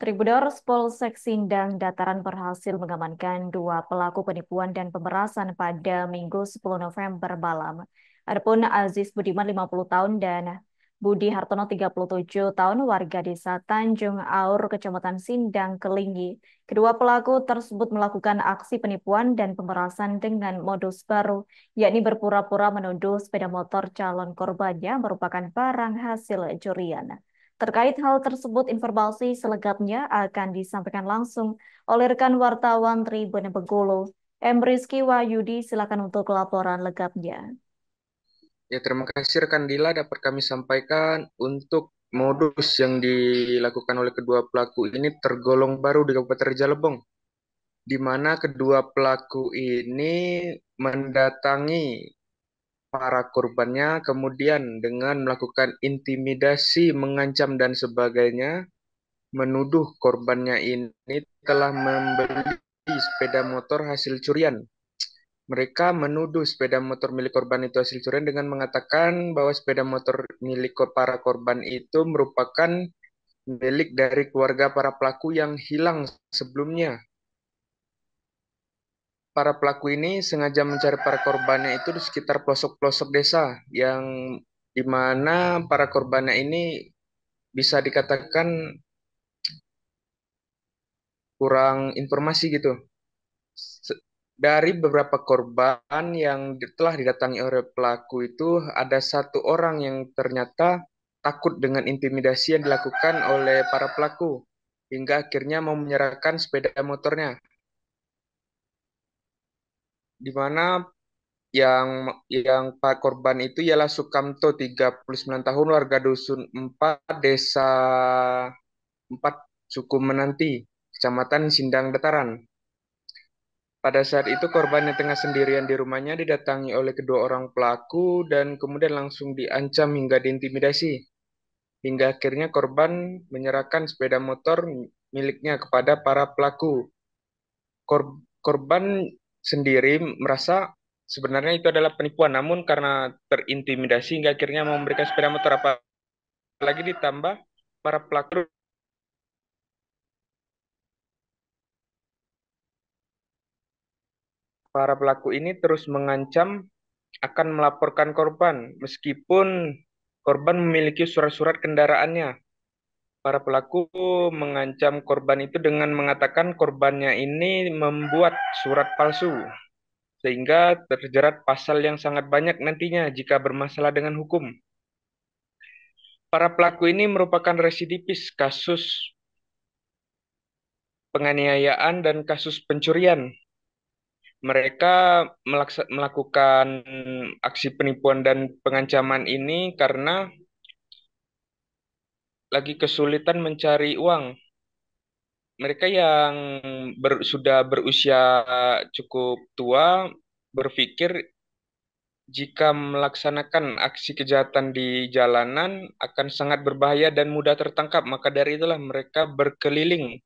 Tribuners Polsek Sindang Dataran berhasil mengamankan dua pelaku penipuan dan pemerasan pada Minggu 10 November malam. Adapun Aziz Budiman 50 tahun dan Budi Hartono 37 tahun warga desa Tanjung Aur, Kecamatan Sindang, Kelingi. Kedua pelaku tersebut melakukan aksi penipuan dan pemerasan dengan modus baru, yakni berpura-pura menuduh sepeda motor calon korbannya merupakan barang hasil curian. Terkait hal tersebut, informasi selengkapnya akan disampaikan langsung oleh rekan wartawan Tribun Bengkulu. Rizky Wahyudi, silakan untuk laporan lengkapnya. Ya, terima kasih rekan Dila dapat kami sampaikan untuk modus yang dilakukan oleh kedua pelaku ini tergolong baru di Kabupaten Raja Lebong, di mana kedua pelaku ini mendatangi para korbannya, kemudian dengan melakukan intimidasi, mengancam dan sebagainya, menuduh korbannya ini telah membeli sepeda motor hasil curian. Mereka menuduh sepeda motor milik korban itu hasil curian dengan mengatakan bahwa sepeda motor milik para korban itu merupakan milik dari keluarga para pelaku yang hilang sebelumnya. Para pelaku ini sengaja mencari para korbannya itu di sekitar pelosok-pelosok desa yang di mana para korbannya ini bisa dikatakan kurang informasi gitu. Dari beberapa korban yang telah didatangi oleh pelaku itu, ada satu orang yang ternyata takut dengan intimidasi yang dilakukan oleh para pelaku, hingga akhirnya mau menyerahkan sepeda motornya. Di mana yang Pak korban itu ialah Sukamto, 39 tahun, warga Dusun 4, Desa 4, Suku Menanti, Kecamatan Sindang Dataran. Pada saat itu korban yang tengah sendirian di rumahnya didatangi oleh kedua orang pelaku dan kemudian langsung diancam hingga diintimidasi. Hingga akhirnya korban menyerahkan sepeda motor miliknya kepada para pelaku. Korban sendiri merasa sebenarnya itu adalah penipuan, namun karena terintimidasi hingga akhirnya mau memberikan sepeda motor, apalagi ditambah para pelaku ini terus mengancam akan melaporkan korban meskipun korban memiliki surat-surat kendaraannya. Para pelaku mengancam korban itu dengan mengatakan korbannya ini membuat surat palsu sehingga terjerat pasal yang sangat banyak nantinya jika bermasalah dengan hukum. Para pelaku ini merupakan residivis kasus penganiayaan dan kasus pencurian. Mereka melakukan aksi penipuan dan pengancaman ini karena lagi kesulitan mencari uang. Mereka yang sudah berusia cukup tua berpikir jika melaksanakan aksi kejahatan di jalanan akan sangat berbahaya dan mudah tertangkap. Maka dari itulah mereka berkeliling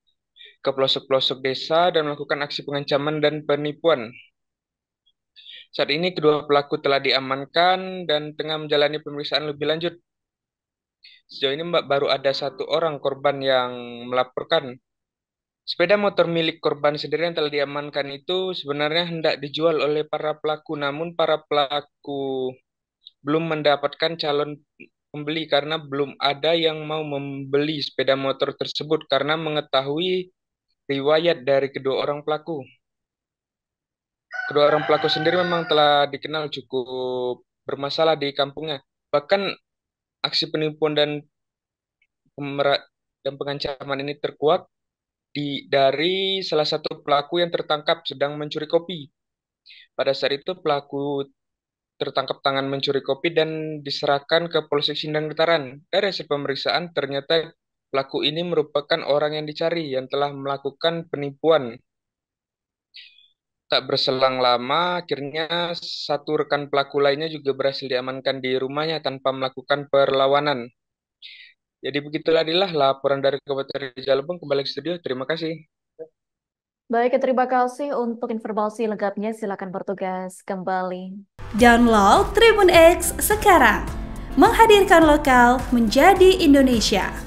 ke pelosok-pelosok desa dan melakukan aksi pengancaman dan penipuan. Saat ini kedua pelaku telah diamankan dan tengah menjalani pemeriksaan lebih lanjut. Sejauh ini baru ada satu orang korban yang melaporkan. Sepeda motor milik korban sendiri yang telah diamankan itu sebenarnya hendak dijual oleh para pelaku, namun para pelaku belum mendapatkan calon pembeli karena belum ada yang mau membeli sepeda motor tersebut karena mengetahui riwayat dari kedua orang pelaku. Kedua orang pelaku sendiri memang telah dikenal cukup bermasalah di kampungnya. Bahkan aksi penipuan dan pengancaman ini terkuak dari salah satu pelaku yang tertangkap sedang mencuri kopi. Pada saat itu pelaku tertangkap tangan mencuri kopi dan diserahkan ke Polsek Sindang Dataran. Dari hasil pemeriksaan ternyata pelaku ini merupakan orang yang dicari yang telah melakukan penipuan. Tak berselang lama, akhirnya satu rekan pelaku lainnya juga berhasil diamankan di rumahnya tanpa melakukan perlawanan. Jadi begitulah adalah laporan dari Kabupaten Raja Lebong. Kembali ke studio, terima kasih. Baik, terima kasih untuk informasi lengkapnya. Silakan bertugas kembali. Download Tribun X sekarang, menghadirkan lokal menjadi Indonesia.